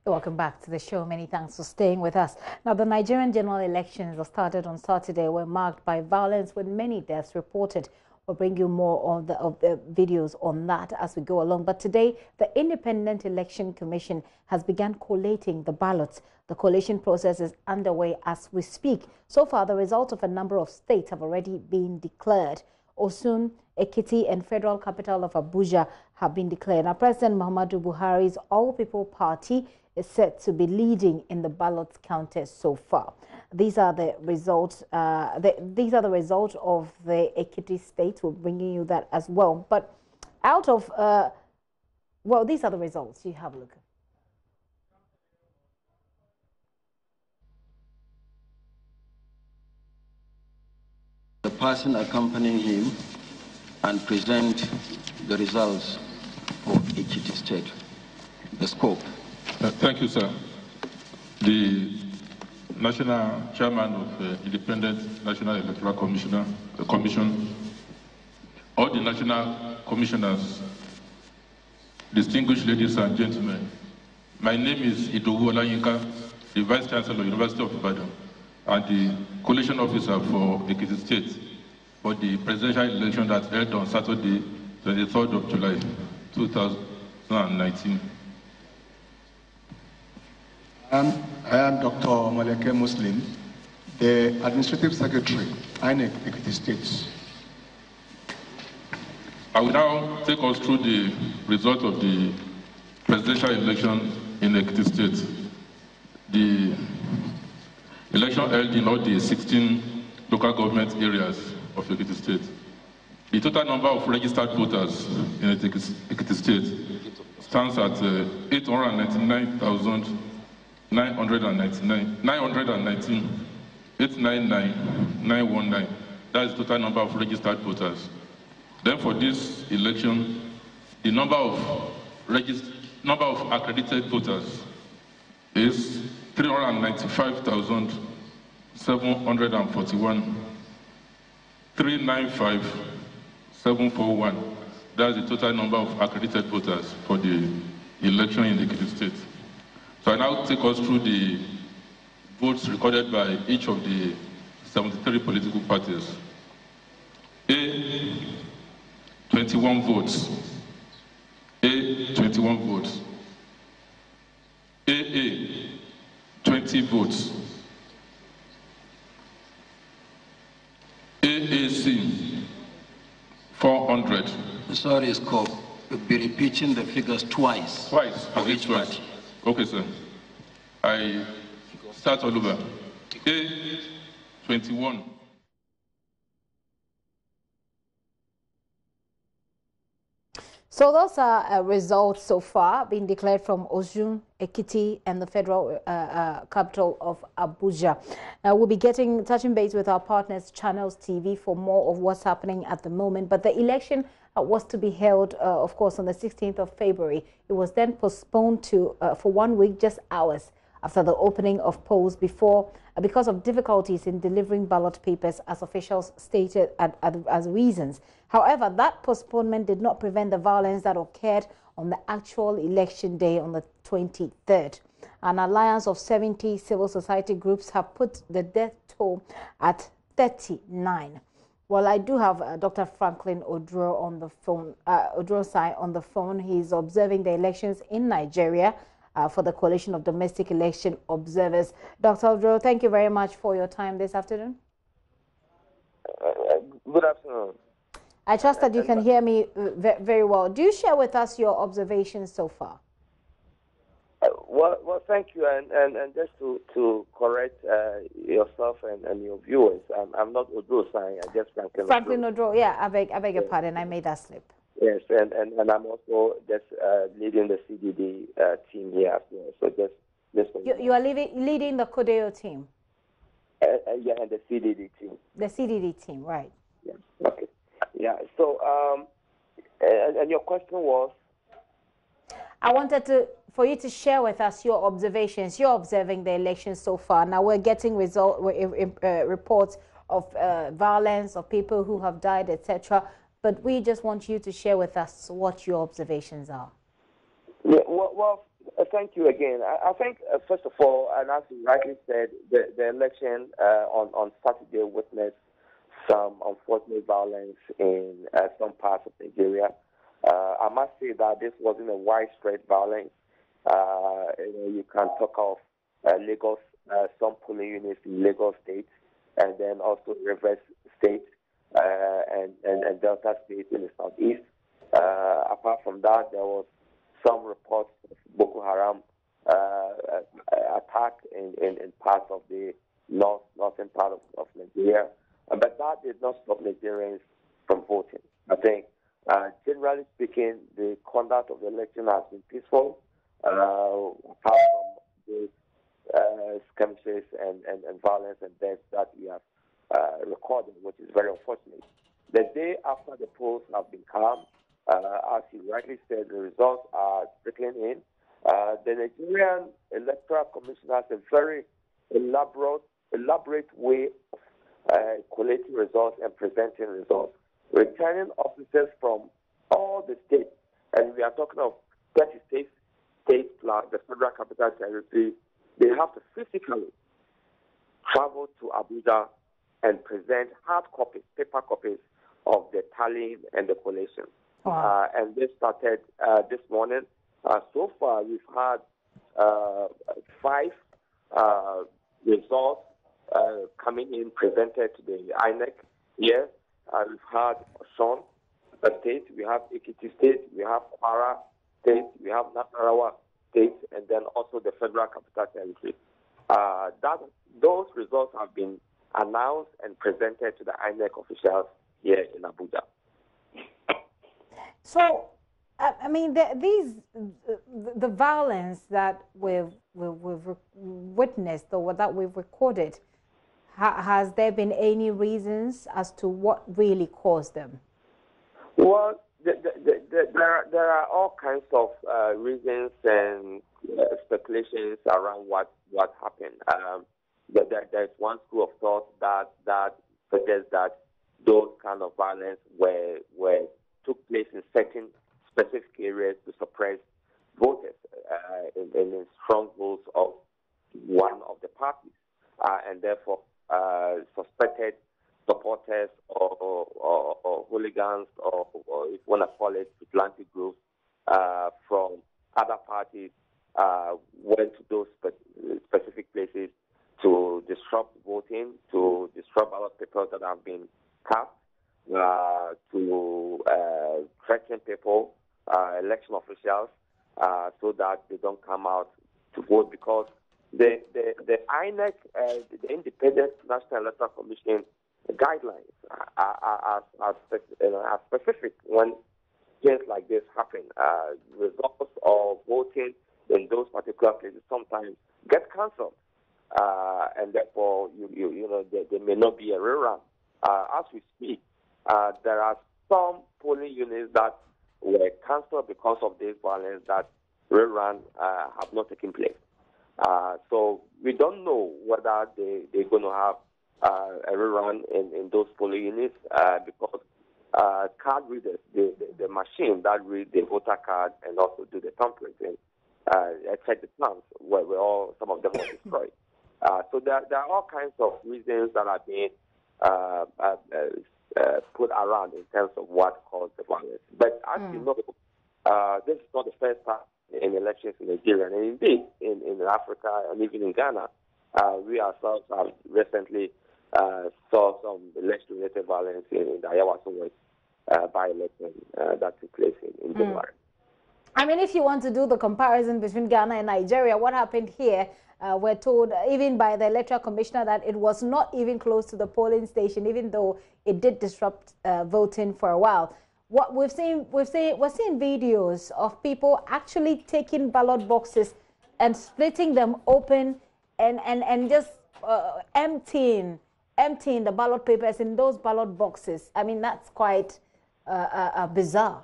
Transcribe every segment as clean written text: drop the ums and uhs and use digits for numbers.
Welcome back to the show. Many thanks for staying with us. Now, the Nigerian general elections that started on Saturday were marked by violence with many deaths reported. We'll bring you more of the videos on that as we go along. But today, the Independent Election Commission has begun collating the ballots. The collation process is underway as we speak. So far, the results of a number of states have already been declared. Osun, Ekiti, and Federal Capital of Abuja have been declared. Now, President Muhammadu Buhari's All People Party is said to be leading in the ballots counted so far. These are the results. These are the results of the Ekiti state. We're bringing you that as well. But out of, well, these are the results. You have a look. The person accompanying him and present the results for Ekiti state. The scope. Thank you, sir. The National Chairman of the Independent National Electoral Commission, all the national commissioners, distinguished ladies and gentlemen, my name is Idowu Olayinka, the Vice Chancellor, University of Ibadan, and the Coalition Officer for Ekiti State for the presidential election that held on Saturday, 23rd of July, 2019. I am Dr. Maleke Muslim, the Administrative Secretary, INEC Ekiti State. I will now take us through the result of the presidential election in Ekiti State. The election held in all the 16 local government areas of Ekiti State. The total number of registered voters in Ekiti State stands at 899,919 899,919. That is the total number of registered voters. Then for this election, the number of accredited voters is 395,741, 395,741. That's the total number of accredited voters for the election in Ekiti State. So I now take us through the votes recorded by each of the 73 political parties. A, 21 votes. A, 21 votes. AA, 20 votes. AAC, 400. Sorry, Scope. You'll be repeating the figures twice. Twice, for each party. Okay, sir. I start all over. A, 21. So those are results so far being declared from Osun, Ekiti, and the Federal Capital of Abuja. We'll be touching base with our partners, Channels TV, for more of what's happening at the moment. But the election was to be held, of course, on the 16th of February. It was then postponed to for 1 week, just hours after the opening of polls because of difficulties in delivering ballot papers, as officials stated as reasons. However, that postponement did not prevent the violence that occurred on the actual election day on the 23rd. An alliance of 70 civil society groups have put the death toll at 39. Well, I do have Dr. Franklin Odro on the phone. Odro-Sai on the phone. He's observing the elections in Nigeria for the Coalition of Domestic Election Observers. Dr. Odro, thank you very much for your time this afternoon. Good afternoon. I trust that you can hear me very well. Do you share with us your observations so far? Well, thank you. And just to correct yourself and your viewers, I'm not Odro-Sai, I'm just Franklin Odro. Yeah, I beg your pardon. I made that slip. Yes, and I'm also just leading the CDD team here as well. So just you are leading the Codeo team? Yeah, and the CDD team. The CDD team, right. Yeah, okay. Yeah, so, and your question was? I wanted for you to share with us your observations. You're observing the elections so far. Now we're getting reports of violence, of people who have died, etc. But we just want you to share with us what your observations are. Yeah, well, Thank you again. I think, first of all, and as you rightly said, the election on Saturday witnessed some unfortunate violence in some parts of Nigeria. I must say that this wasn't a widespread violence. You can talk of Lagos, some polling units in Lagos State, and then also Rivers State and Delta State in the southeast. Apart from that, there was some reports of Boko Haram attack in parts of the northern part of Nigeria. But that did not stop Nigerians from voting. I think, generally speaking, the conduct of the election has been peaceful, apart from the skirmishes and violence and deaths that we have recorded, which is very unfortunate. The day after the polls have been calm, as you rightly said, the results are trickling in. The Nigerian Electoral Commission has a very elaborate way of collating results and presenting results. Returning officers from all the states, and we are talking of 36 states plus the Federal Capital Territory, they have to physically travel to Abuja and present hard copies, paper copies of the tallying and the collation. Wow. And this started this morning. So far, we've had 5 results coming in, presented to the INEC here. We've had Osun State, we have Ekiti State, we have Kwara State, we have Nasarawa State, and then also the Federal Capital Territory. Those results have been announced and presented to the INEC officials here in Abuja. So, I mean, the violence that we've witnessed or that we've recorded, has there been any reasons as to what really caused them? Well, there are all kinds of reasons and speculations around what happened. There's one school of thought that suggests that those kind of violence took place in certain specific areas to suppress voters in strongholds of one of the parties, and therefore suspected supporters or hooligans or if you want to call it vigilante groups from other parties went to those specific places to disrupt voting, to disrupt ballot papers that have been cast, to threaten people, election officials, so that they don't come out to vote, because the INEC, the Independent National Electoral Commission guidelines are specific when things like this happen. Results of voting in those particular places sometimes get cancelled, and therefore there may not be a rerun. As we speak, there are some polling units that were cancelled because of this violence, that rerun have not taken place. So we don't know whether they're going to have a rerun in those polling units, because card readers, the machine that read the voter card and also do the thumbprinting, check the plans, where some of them were destroyed. So there are all kinds of reasons that are being put around in terms of what caused the violence. But as you know, this is not the first time in elections in Nigeria, and indeed in Africa and even in Ghana, we ourselves have recently saw some election-related violence in the Ayawaso West by-election that took place in January. I mean, if you want to do the comparison between Ghana and Nigeria, what happened here, we're told even by the electoral commissioner that it was not even close to the polling station, even though it did disrupt voting for a while. What we're seeing videos of people actually taking ballot boxes and splitting them open and just emptying the ballot papers in those ballot boxes. I mean, that's quite bizarre.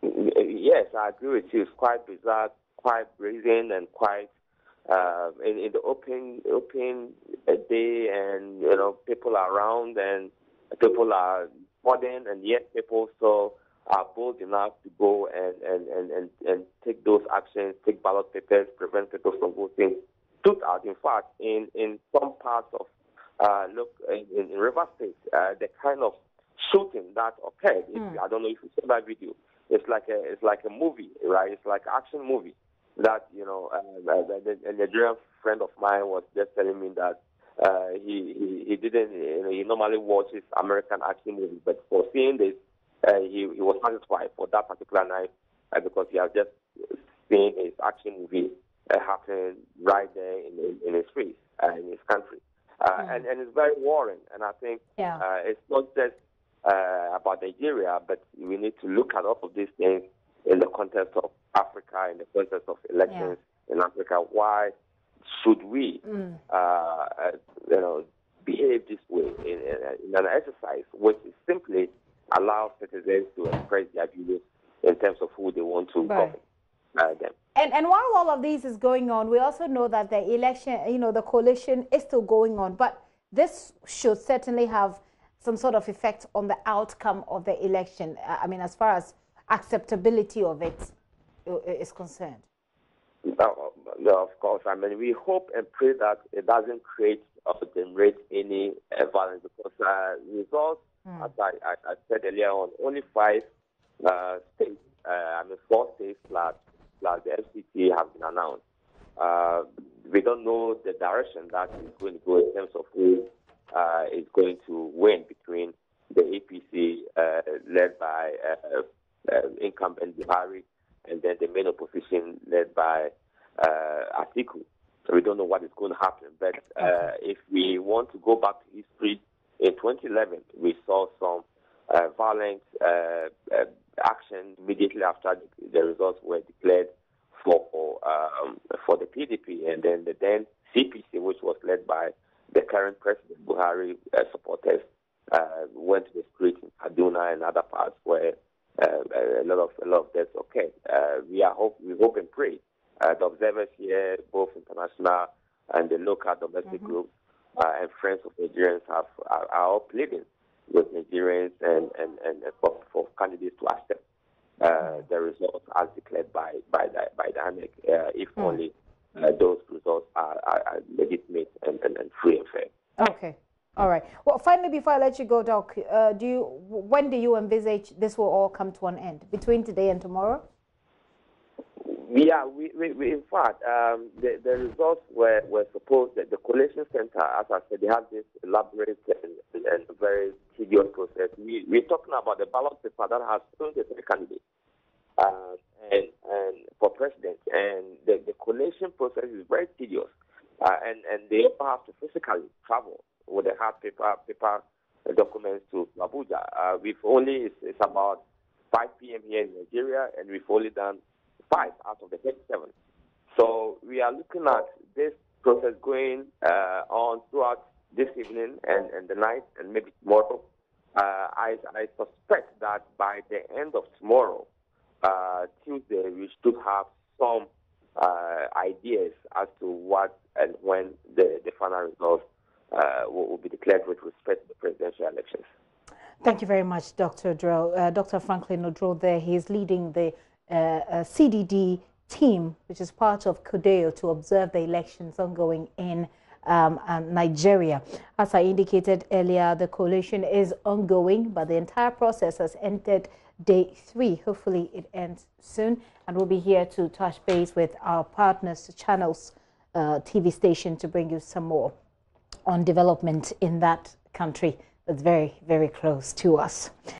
Yes, I agree with you. It's quite bizarre, quite brazen, and quite in the open day, and people are around and people are voting, and yet people still are bold enough to go and take those actions, take ballot papers, prevent people from voting, stood out. In fact, in some parts of, in River State, the kind of shooting that occurred, I don't know if you saw that video, it's like a movie, right? It's like an action movie that, a Nigerian friend of mine was just telling me that he didn't, he normally watches American action movies, but for seeing this, he was satisfied for that particular night because he has just seen his action movie happen right there in his face, in his country. And it's very worrying. And I think it's not just about Nigeria, but we need to look at all of these things in the context of Africa, in the context of elections in Africa. Why should we, behave this way in an exercise which is simply allow citizens to express their views in terms of who they want to govern them. And while all of this is going on, we also know that the election, the coalition is still going on, but this should certainly have some sort of effect on the outcome of the election. I mean, as far as acceptability of it is concerned. No, of course. I mean, we hope and pray that it doesn't create or generate any violence, because results, as I said earlier on, only 5 states, 4 states plus the FCT have been announced. We don't know the direction that is going to go in terms of who is going to win between the APC led by incumbent Buhari and then the main opposition led by Atiku. So we don't know what is going to happen. But if we want to go back to history, in 2011, we saw some violent action immediately after the results were declared for the PDP, and then the then CPC, which was led by the current president Buhari, supporters went to the streets in Kaduna and other parts where a lot of deaths occurred. We hope and pray. The observers here, both international and the local domestic groups and friends of Nigerians, are all pleading with Nigerians and for candidates to accept the results as declared by the INEC, if only those results are legitimate and free and fair. Okay. All right. Well, finally, before I let you go, Doc, when do you envisage this will all come to an end? Between today and tomorrow? Yeah, we in fact, the results were supposed that the Coalition Center, as I said, they have this elaborate and very tedious process. We're talking about the ballot paper that has 23 candidates and for president, and the collation process is very tedious, and they also have to physically travel with the hard paper documents to Abuja. It's about 5 p.m. here in Nigeria, and we've only done 5 out of the 37. So we are looking at this process going on throughout this evening and the night and maybe tomorrow. I suspect that by the end of tomorrow, Tuesday, we should have some ideas as to what and when the final results will be declared with respect to the presidential elections. Thank you very much, Dr. Odrell. Dr. Franklin Odrell there. He is leading the CDD team, which is part of CODEO, to observe the elections ongoing in Nigeria. As I indicated earlier, the coalition is ongoing, but the entire process has entered day 3. Hopefully it ends soon, and we'll be here to touch base with our partners, channels, TV station, to bring you some more on development in that country that's very, very close to us.